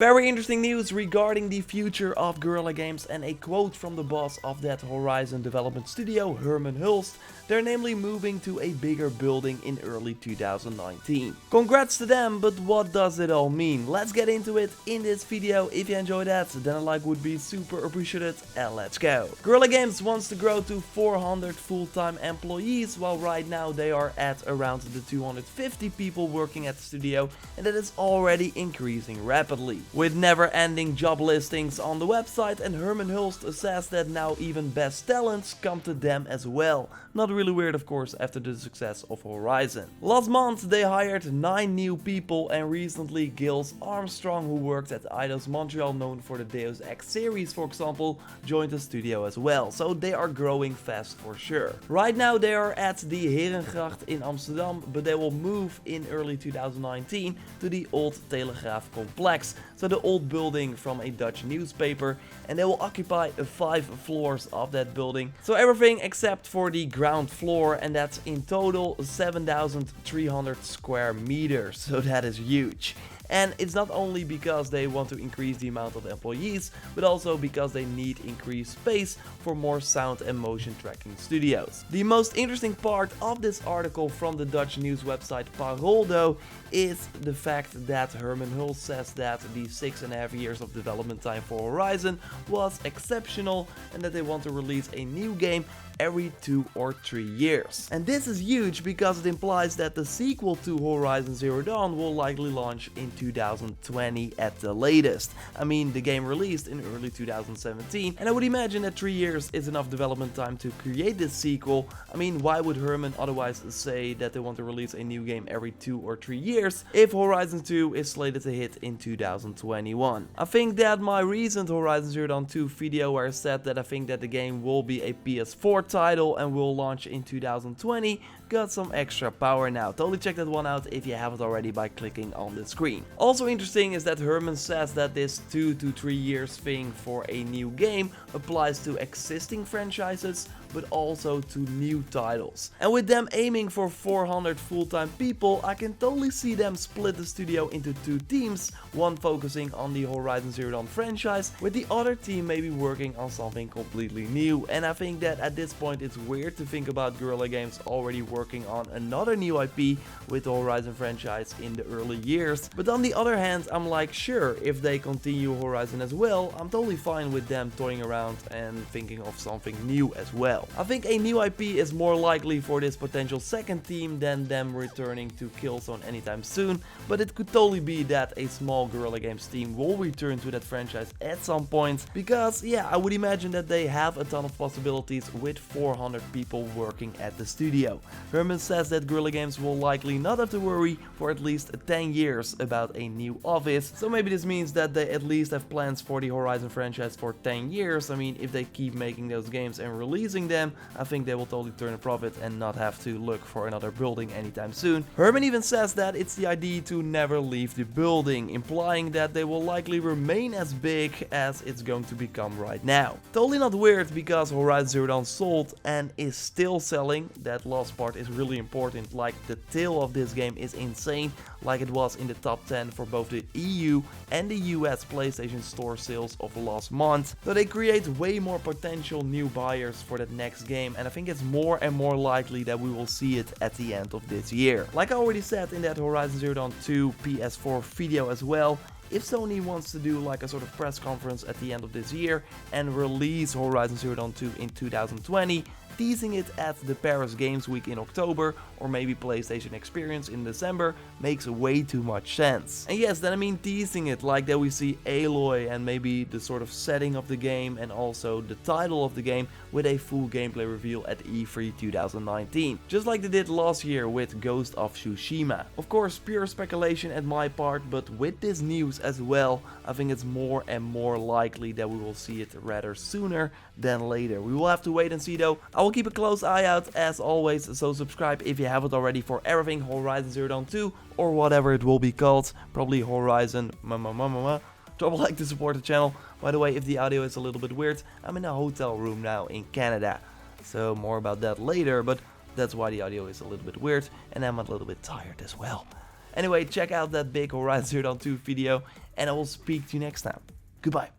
Very interesting news regarding the future of Guerrilla Games and a quote from the boss of that Horizon development studio, Herman Hulst. They're namely moving to a bigger building in early 2019. Congrats to them, but what does it all mean? Let's get into it in this video. If you enjoyed that, then a like would be super appreciated, and let's go. Guerrilla Games wants to grow to 400 full-time employees, while right now they are at around the 250 people working at the studio, and that is already increasing rapidly. With never-ending job listings on the website, and Herman Hulst says that now even best talents come to them as well. Not really weird, of course, after the success of Horizon. Last month they hired 9 new people, and recently Gilles Armstrong, who worked at Eidos Montreal, known for the Deus Ex series for example, joined the studio as well, so they are growing fast for sure. Right now they are at the Herengracht in Amsterdam, but they will move in early 2019 to the Old Telegraaf complex, so the old building from a Dutch newspaper, and they will occupy 5 floors of that building. So everything except for the ground floor, and that's in total 7,300 square meters, so that is huge. And it's not only because they want to increase the amount of employees, but also because they need increased space for more sound and motion tracking studios. The most interesting part of this article from the Dutch news website Parool though is the fact that Herman Hulst says that the 6.5 years of development time for Horizon was exceptional, and that they want to release a new game every 2 or 3 years. And this is huge because it implies that the sequel to Horizon Zero Dawn will likely launch in 2020 at the latest. I mean, the game released in early 2017, and I would imagine that 3 years is enough development time to create this sequel. I mean, why would Herman otherwise say that they want to release a new game every 2 or 3 years if Horizon 2 is slated to hit in 2021? I think that my recent Horizon Zero Dawn 2 video where I said that I think that the game will be a PS4 title and will launch in 2020 got some extra power now. Totally check that one out if you haven't already by clicking on the screen. Also interesting is that Herman says that this 2 to 3 years thing for a new game applies to existing franchises, but also to new titles. And with them aiming for 400 full-time people, I can totally see them split the studio into 2 teams, one focusing on the Horizon Zero Dawn franchise, with the other team maybe working on something completely new. And I think that at this point it's weird to think about Guerrilla Games already working on another new IP with the Horizon franchise in the early years. But on the other hand, I'm like, sure, if they continue Horizon as well, I'm totally fine with them toying around and thinking of something new as well. I think a new IP is more likely for this potential second team than them returning to Killzone anytime soon, but it could totally be that a small Guerrilla Games team will return to that franchise at some point, because yeah, I would imagine that they have a ton of possibilities with 400 people working at the studio. Herman says that Guerrilla Games will likely not have to worry for at least 10 years about a new office, so maybe this means that they at least have plans for the Horizon franchise for 10 years. I mean, if they keep making those games and releasing them, I think they will totally turn a profit and not have to look for another building anytime soon. Herman even says that it's the idea to never leave the building, implying that they will likely remain as big as it's going to become right now. Totally not weird, because Horizon Zero Dawn sold and is still selling. That last part is really important, like the tail of this game is insane, like it was in the top 10 for both the EU and the US PlayStation Store sales of last month. So they create way more potential new buyers for that next game, and I think it's more and more likely that we will see it at the end of this year. Like I already said in that Horizon Zero Dawn 2 PS4 video as well, if Sony wants to do like a sort of press conference at the end of this year and release Horizon Zero Dawn 2 in 2020, teasing it at the Paris Games Week in October, or maybe PlayStation Experience in December, makes way too much sense. And yes, then I mean teasing it like that we see Aloy and maybe the sort of setting of the game and also the title of the game with a full gameplay reveal at E3 2019. Just like they did last year with Ghost of Tsushima. Of course, pure speculation at my part, but with this news as well, I think it's more and more likely that we will see it rather sooner than later. We will have to wait and see though. I will keep a close eye out as always, so subscribe if you haven't already for everything Horizon Zero Dawn 2 or whatever it will be called, probably Horizon Drop a like to support the channel. By the way, if the audio is a little bit weird, I'm in a hotel room now in Canada, so more about that later, but that's why the audio is a little bit weird and I'm a little bit tired as well. Anyway, check out that big Horizon Zero Dawn 2 video, and I will speak to you next time. Goodbye.